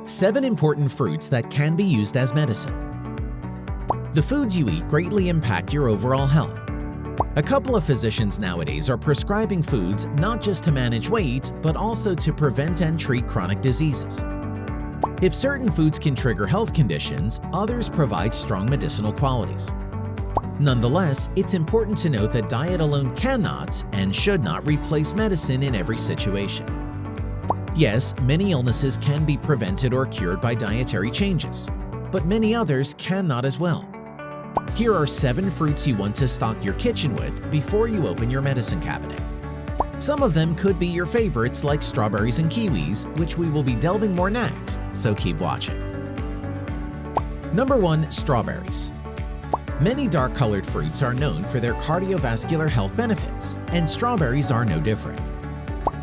7 important fruits that can be used as medicine. The foods you eat greatly impact your overall health. A couple of physicians nowadays are prescribing foods not just to manage weight, but also to prevent and treat chronic diseases. If certain foods can trigger health conditions, others provide strong medicinal qualities. Nonetheless, it's important to note that diet alone cannot and should not replace medicine in every situation. Yes, many illnesses can be prevented or cured by dietary changes, but many others cannot as well. Here are 7 fruits you want to stock your kitchen with before you open your medicine cabinet. Some of them could be your favorites, like strawberries and kiwis, which we will be delving more next, so keep watching. Number 1. Strawberries. Many dark-colored fruits are known for their cardiovascular health benefits, and strawberries are no different.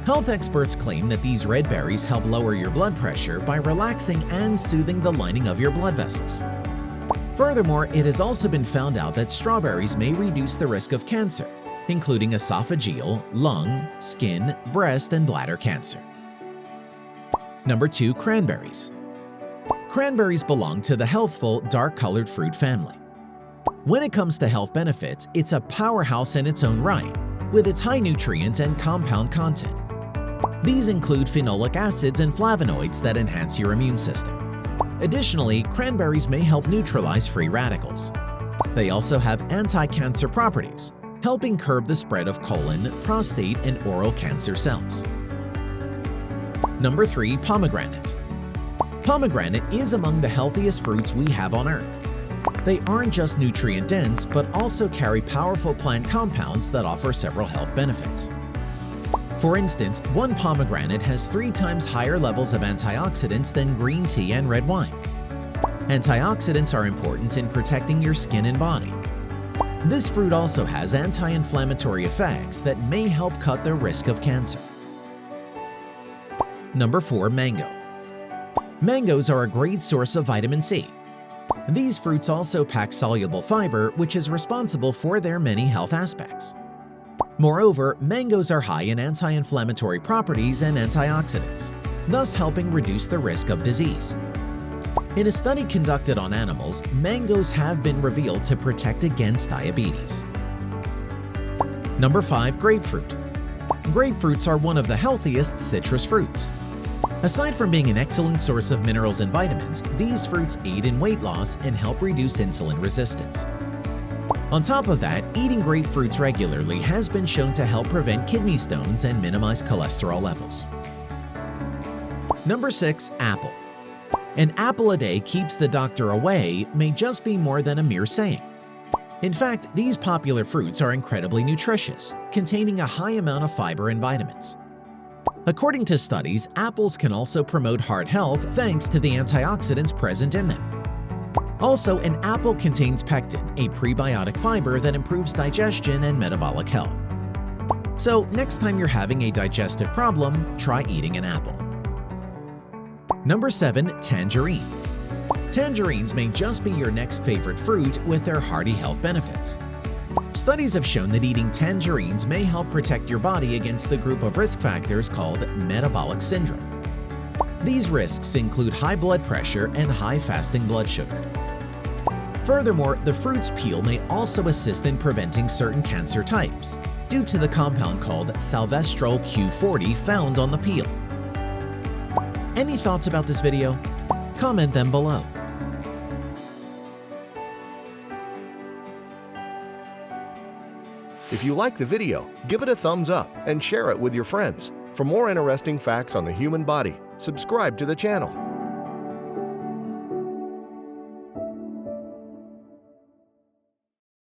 Health experts claim that these red berries help lower your blood pressure by relaxing and soothing the lining of your blood vessels. Furthermore, it has also been found out that strawberries may reduce the risk of cancer, including esophageal, lung, skin, breast, and bladder cancer. Number 2. Cranberries. Cranberries belong to the healthful, dark-colored fruit family. When it comes to health benefits, it's a powerhouse in its own right, with its high nutrient and compound content. These include phenolic acids and flavonoids that enhance your immune system. Additionally, cranberries may help neutralize free radicals. They also have anti-cancer properties, helping curb the spread of colon, prostate, and oral cancer cells. Number 3. Pomegranate. Pomegranate is among the healthiest fruits we have on Earth. They aren't just nutrient-dense, but also carry powerful plant compounds that offer several health benefits. For instance, one pomegranate has 3 times higher levels of antioxidants than green tea and red wine. Antioxidants are important in protecting your skin and body. This fruit also has anti-inflammatory effects that may help cut the risk of cancer. Number 4. Mango. Mangoes are a great source of vitamin C. These fruits also pack soluble fiber, which is responsible for their many health aspects. Moreover, mangoes are high in anti-inflammatory properties and antioxidants, thus helping reduce the risk of disease. In a study conducted on animals, mangoes have been revealed to protect against diabetes. Number 5. Grapefruit. Grapefruits are one of the healthiest citrus fruits. Aside from being an excellent source of minerals and vitamins, these fruits aid in weight loss and help reduce insulin resistance. On top of that, eating grapefruits regularly has been shown to help prevent kidney stones and minimize cholesterol levels. Number 6. Apple. An apple a day keeps the doctor away may just be more than a mere saying. In fact, these popular fruits are incredibly nutritious, containing a high amount of fiber and vitamins. According to studies, apples can also promote heart health thanks to the antioxidants present in them. Also, an apple contains pectin, a prebiotic fiber that improves digestion and metabolic health. So, next time you're having a digestive problem, try eating an apple. Number 7. Tangerine. Tangerines may just be your next favorite fruit with their hearty health benefits. Studies have shown that eating tangerines may help protect your body against the group of risk factors called metabolic syndrome. These risks include high blood pressure and high fasting blood sugar. Furthermore, the fruit's peel may also assist in preventing certain cancer types due to the compound called salvestrol Q40 found on the peel. Any thoughts about this video? Comment them below. If you like the video, give it a thumbs up and share it with your friends. For more interesting facts on the human body, subscribe to the channel.